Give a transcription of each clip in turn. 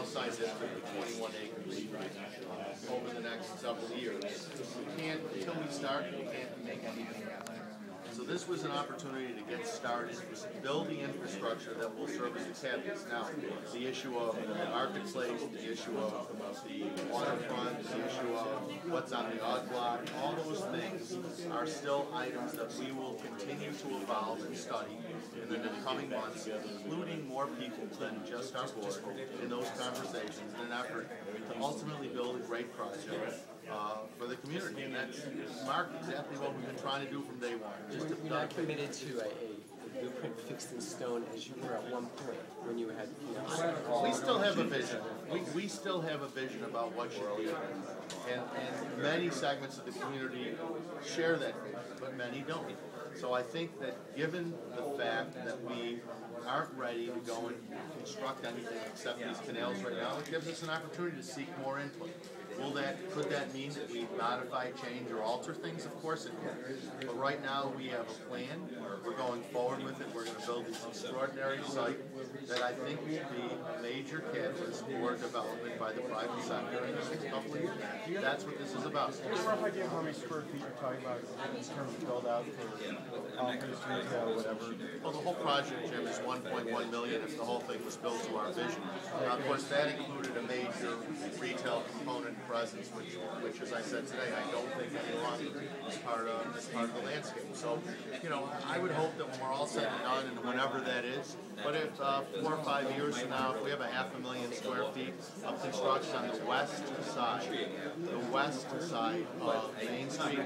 canal side district of 21 acres over the next several years. We can't, until we start, we can't make anything happen. So this was an opportunity to get started, build the infrastructure that will serve as a catalyst. Now, the issue of the marketplace, the issue of the waterfront, the issue of what's on the odd block, all those things are still items that we will continue to evolve and study in the coming months, including more people than just our board in those conversations in an effort to ultimately build a great project for the community. And that's, Mark, exactly what we've been trying to do from day one. You're not committed to a blueprint fixed in stone as you were at one point when you had, we still have a vision. We still have a vision about what should be. And many segments of the community share that vision, but many don't. So I think that given the fact that we aren't ready to go and construct anything except these canals right now, it gives us an opportunity to seek more input. Could that mean that we modify, change, or alter things? Of course it could. But right now we have a plan. We're going forward with it. We're going to build this extraordinary site that I think will be a major catalyst for development by the private sector in the next couple of years. That's what this is about. Do you have a rough idea of how many square feet you're talking about in terms of build out for office, retail, whatever? Well, the whole project, Jim, is $1.1 million if the whole thing was built to our vision. Of course, that included a major retail component presence, which, as I said today, I don't think any longer is part of the landscape. So, I would hope that when we're all said and done, and whenever that is, but if 4 or 5 years from now, if we have a 500,000 square feet of construction on the west side of Main Street,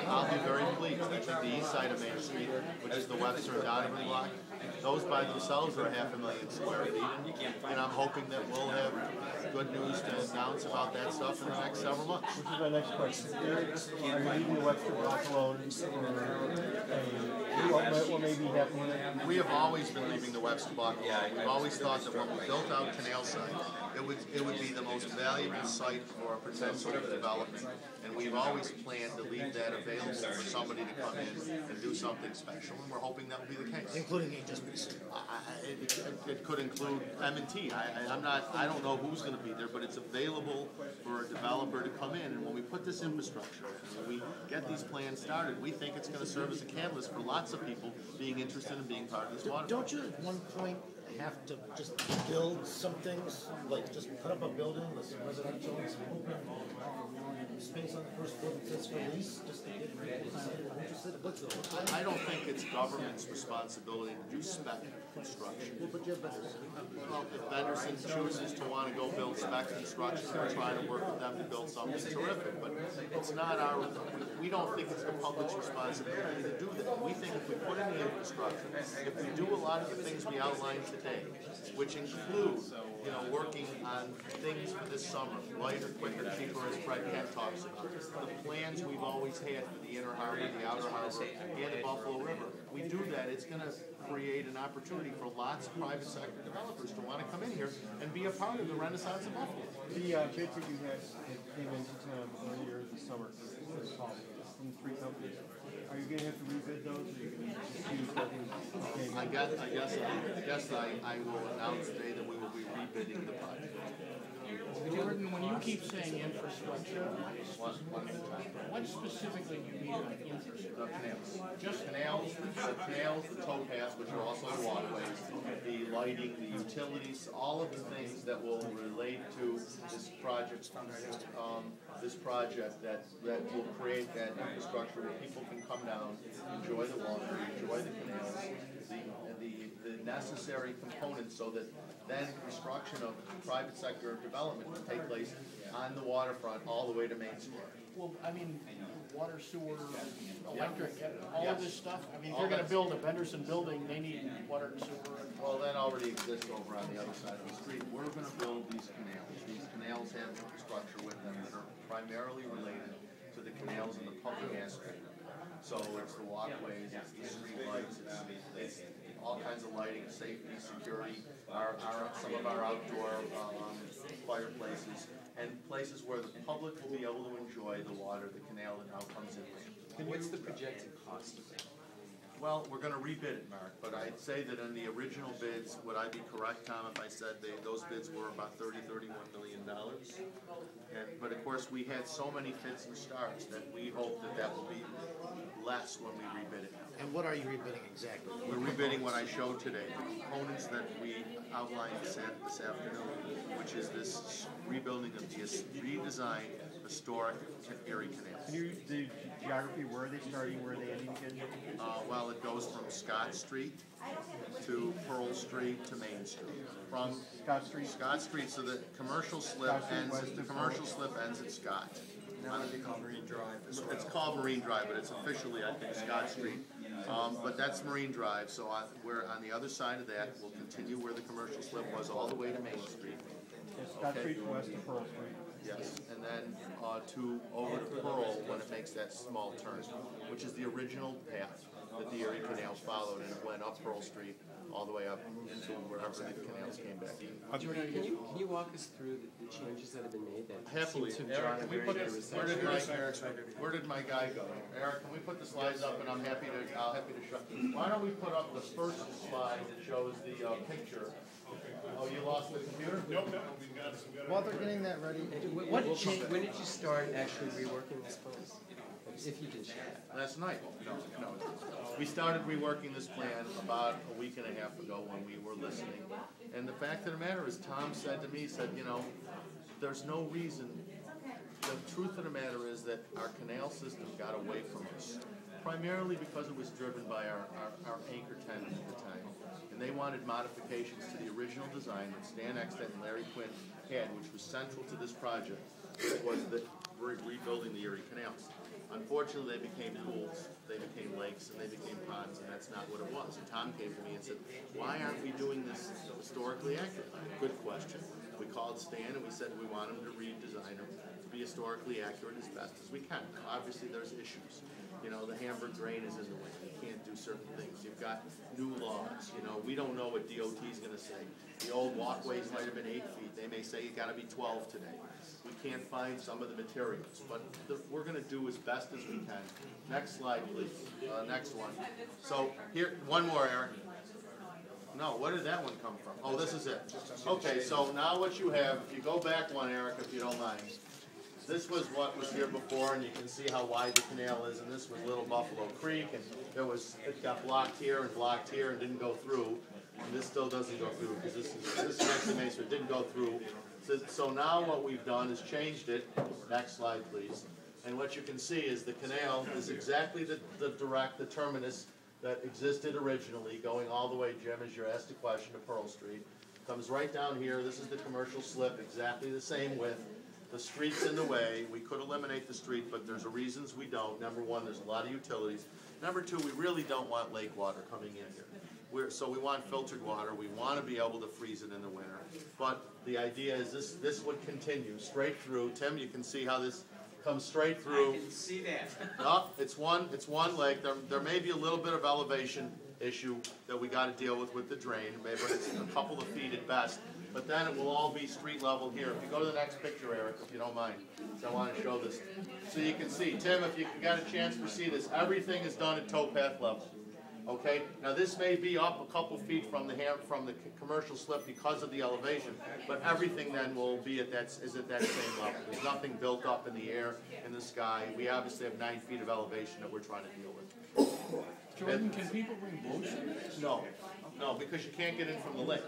I'll be very pleased. I think the east side of Main Street, which is the Webster and Donovan block, those by themselves are 500,000 square feet, and I'm hoping that we'll have good news to announce about that stuff in the next several months. Which is my next question. Are you leaving the Webster block alone, or what may be happening? We have always been leaving the Webster block alone. We've always thought that when we built out Canal site, it would be the most valuable site for a potential development, and we've always planned to leave that available for somebody to come in and do something special, and we're hoping that will be the case. Including HSBC. It could include M&T. I don't know who's going to be there, but it's available for a developer to come in. And when we put this infrastructure in, when we get these plans started, we think it's going to serve as a catalyst for lots of people being interested in being part of this water. Don't you at one point have to just build some things, like just put up a building with some residential and some open space on the first floor that's for lease, just to get people interested? I don't think it's government's responsibility to do spec construction. Well, but you have Well, if Benderson chooses to want to go build spec construction, we're trying to work with them to build something terrific. But it's not our, we don't think it's the public's responsibility to do that. We think if we put in the infrastructure, if we do a lot of the things we outlined today, which include, working on things for this summer, lighter, quicker, cheaper, as Fred Kent talks about, the plans we've always had for the inner harbor, the outer harbor, and the Buffalo River. We do that, it's going to create an opportunity for lots of private sector developers to want to come in here and be a part of the renaissance of Buffalo. The bids that you had came into town earlier this summer from the 3 companies. Are you going to have to rebid those, or are you going to use what was I guess I will announce today that we will be rebidding the project. Jordan, when you keep saying infrastructure, what specifically do you mean by infrastructure? The canals. Just canals, the towpaths, which are also the waterways, the lighting, the utilities, all of the things that will relate to this project that will create that infrastructure where people can come down, enjoy the water, enjoy the canals, the necessary components so that then construction of private sector development can take place on the waterfront all the way to Main Street. Well, I mean, water, sewer, electric, all of this stuff. I mean, if you're going to build a Benderson building, they need water and sewer. Well, that already exists over on the other side of the street. We're going to build these canals. These canals have infrastructure with them that are primarily related to the canals in the public aspect. So it's the walkways, it's the street lights, it's all kinds of lighting, safety, security, some of our outdoor fireplaces, and places where the public will be able to enjoy the water, the canal that now comes in. And what's the projected cost of that? Well, we're gonna rebid it, Mark, but I'd say that in the original bids, would I be correct, Tom, if I said those bids were about $31 million? But of course, we had so many fits and starts that we hope that will be less when we rebid it. And what are you rebidding exactly? We're rebidding what I showed today, the components that we outlined this afternoon, which is this rebuilding of the redesigned historic Erie Canal. Can you, the geography, where are they starting, where are they ending again? Well, it goes from Scott Street to Pearl Street to Main Street. From Scott Street, so the commercial slip ends. The commercial slip ends at Scott. That would be called Marine Drive. It's called Marine Drive, but it's officially, I think, Scott Street. But that's Marine Drive, so we're on the other side of that. We'll continue where the commercial slip was all the way to Main Street. Scott Street west of Pearl Street. Yes, and then over to Pearl when it makes that small turn, which is the original path that the Erie Canal followed, and it went up Pearl Street all the way up into wherever the canals came back in. Jordan, can you walk us through the changes that have been made that Happily. seem to have Eric, drawn can we a put very this, good reception? where did my guy go? Eric, can we put the slides up, and I'm happy to show. Why don't we put up the first slide that shows the picture? Oh, you lost the computer? Nope. While they're getting that ready, When did you start actually reworking this plan? If you did share that. Last night. No. We started reworking this plan about a week and a half ago when we were listening. And the fact of the matter is, Tom said to me, there's no reason. The truth of the matter is that our canal system got away from us, primarily because it was driven by our anchor tenant at the time. And they wanted modifications to the original design that Stan Exton and Larry Quinn had, which was central to this project, which was rebuilding the Erie canals. Unfortunately, they became pools, they became lakes, and they became ponds, and that's not what it was. And Tom came to me and said, why aren't we doing this historically accurate? Good question. We called Stan and we said we want him to redesign them to be historically accurate as best as we can. Now, obviously, there's issues. You know, the Hamburg drain is in the way. You can't do certain things. You've got new laws. You know, we don't know what DOT is going to say. The old walkways might have been 8 feet. They may say you got to be 12 today. We can't find some of the materials, but we're going to do as best as we can. Next slide, please. Next one. So here, one more, Eric. No, where did that one come from? Oh, this is it. Okay, so now what you have, if you go back one, Eric, if you don't mind. This was what was here before, and you can see how wide the canal is, and this was Little Buffalo Creek, and it got blocked here and didn't go through. And this still doesn't go through, because this is actually made, so it didn't go through. So now what we've done is changed it. Next slide, please. And what you can see is the canal is exactly the terminus that existed originally, going all the way, Jim, as you asked the question, to Pearl Street. Comes right down here. This is the commercial slip, exactly the same width. The street's in the way. We could eliminate the street, but there's reasons we don't. Number one, there's a lot of utilities. Number two, we really don't want lake water coming in here. So we want filtered water. We want to be able to freeze it in the winter. But the idea is this would continue straight through. Tim, you can see how this comes straight through. I can see that. No, it's one lake. There may be a little bit of elevation issue that we got to deal with the drain. Maybe it's a couple of feet at best. But then it will all be street level here. If you go to the next picture, Eric, if you don't mind, so I want to show this. So you can see, Tim, if you got a chance to see this, everything is done at towpath level. Okay, now this may be up a couple feet from the commercial slip because of the elevation, but everything then will be at that same level. There's nothing built up in the air, in the sky. We obviously have 9 feet of elevation that we're trying to deal with. Jordan, can people bring boats in this? No, because you can't get in from the lake.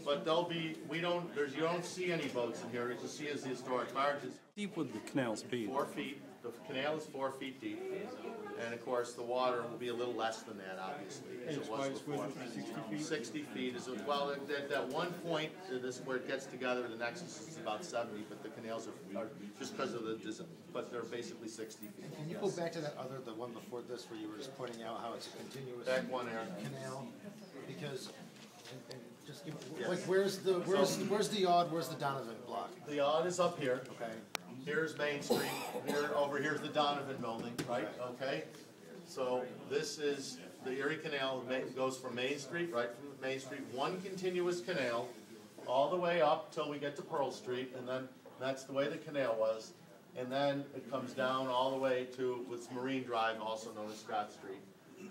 But you don't see any boats in here. What you see is the historic barges. Deep would the canals be? 4 feet. The canal is 4 feet deep. And of course, the water will be a little less than that, obviously, as it was before. 60 feet? 60 feet is, well, at one point, where it gets together, the nexus is about 70, but the canals are just because of the design, but they're basically 60 feet. Can you go back to the one before this, where you were just pointing out how it's a continuous Back one, Aaron. canal? Because, and just give, like, where's the odd, where's the Donovan block? The odd is up here. Okay. Here's Main Street, here's the Donovan building, right, okay? So this is, the Erie Canal goes from Main Street, right from Main Street, one continuous canal, all the way up till we get to Pearl Street, and then that's the way the canal was. And then it comes down all the way to what's Marine Drive, also known as Scott Street.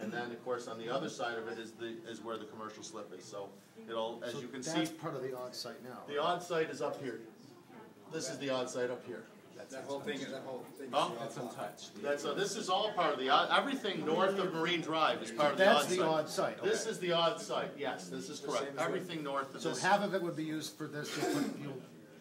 And then, of course, on the other side of it is where the commercial slip is. So it'll, as you can see, That's part of the on-site now. the on-site is up here. This is the on-site up here. That whole thing. Oh, That's untouched. this is all part of the, everything north of Marine Drive is part of the That's on-site. the on-site, This okay. is the on-site, yes, this is correct. Everything north of So this. half of it would be used for this, you'll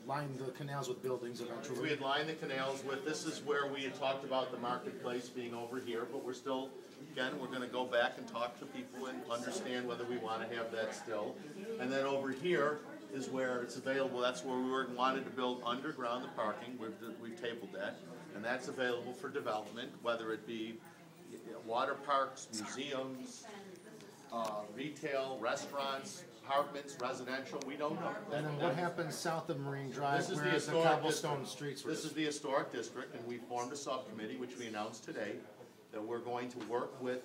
line the canals with buildings We eventually. had lined the canals with, this is where we had talked about the marketplace being over here, but we're still, again, we're gonna go back and talk to people and understand whether we wanna have that still. And then over here is where it's available, that's where we wanted to build underground the parking, we've tabled that. And that's available for development, whether it be water parks, museums, retail, restaurants, apartments, residential, we don't know. And then what happens south of Marine Drive, This is the where the historic cobblestone district. streets were? This is the historic district, and we formed a subcommittee, which we announced today, that we're going to work with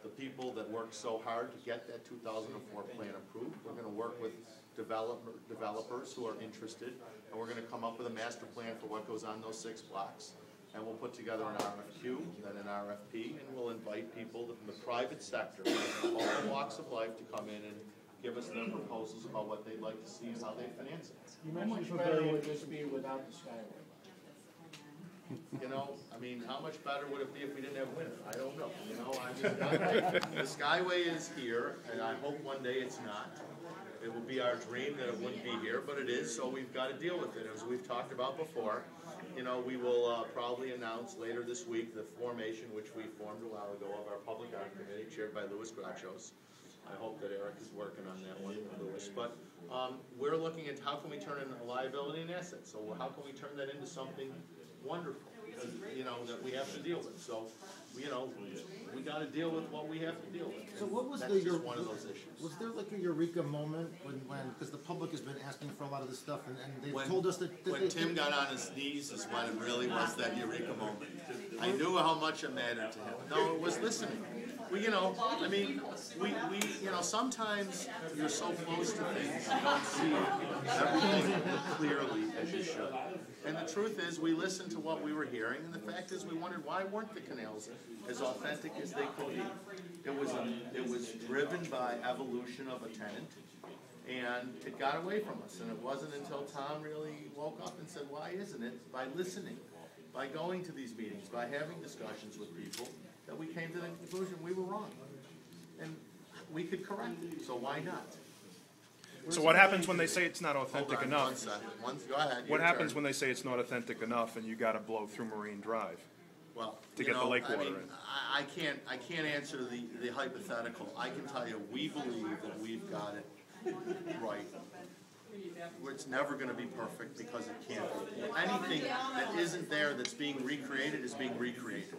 the people that worked so hard to get that 2004 plan approved. We're gonna work with developers who are interested, and we're gonna come up with a master plan for what goes on those 6 blocks. And we'll put together an RFQ, then an RFP, and we'll invite people from the private sector, all walks of life, to come in and give us their proposals about what they'd like to see and how they finance it. How much better would this be without the Skyway? You know, I mean, how much better would it be if we didn't have winter? I don't know, you know, I mean, the Skyway is here, and I hope one day it's not. It would be our dream that it wouldn't be here, but it is, so we've got to deal with it. As we've talked about before, you know, we will probably announce later this week the formation, which we formed a while ago, of our Public Art Committee, chaired by Louis Grachos. I hope that Eric is working on that one, Louis. But we're looking at how can we turn in a liability and asset. So how can we turn that into something wonderful, you know, that we have to deal with. So, you know, we got to deal with what we have to deal with. So what was That's the just one of those issues. Was there like a eureka moment when because the public has been asking for a lot of this stuff and they've When- told us that When Tim got on his knees is when it really was that eureka moment. I knew how much it mattered to him. No, it was listening. We, you know, I mean, we, you know, sometimes you're so close to things, you don't see everything clearly as you should. And the truth is, we listened to what we were hearing, and the fact is, we wondered why weren't the canals as authentic as they could be. It was driven by evolution of a tenant, and it got away from us. And it wasn't until Tom really woke up and said, why isn't it? By listening, by going to these meetings, by having discussions with people, that we came to the conclusion we were wrong. And we could correct it, so why not? So what happens when they say it's not Hold authentic on, enough? 1 second. Go ahead. What your happens turn. when they say it's not authentic enough and you gotta blow through Marine Drive? Well, to you get the know, lake I water mean, in? I can't answer the hypothetical. I can tell you, we believe that we've got it right. It's never gonna be perfect because it can't be. Anything that isn't there that's being recreated is being recreated.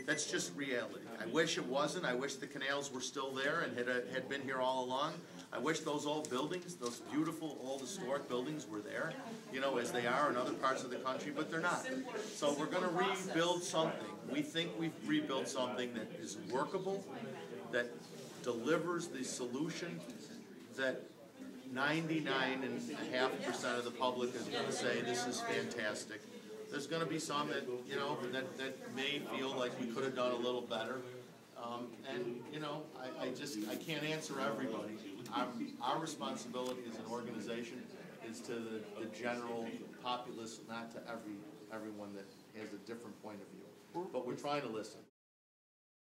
That's just reality. I wish it wasn't. I wish the canals were still there and had been here all along. I wish those old buildings, those beautiful old historic buildings were there, you know, as they are in other parts of the country, but they're not. So we're gonna rebuild something. We think we've rebuilt something that is workable, that delivers the solution that 99.5% of the public is gonna say this is fantastic. There's gonna be some that, you know, that may feel like we could have done a little better. And, you know, I can't answer everybody. Our responsibility as an organization is to the general populace, not to everyone that has a different point of view. But we're trying to listen.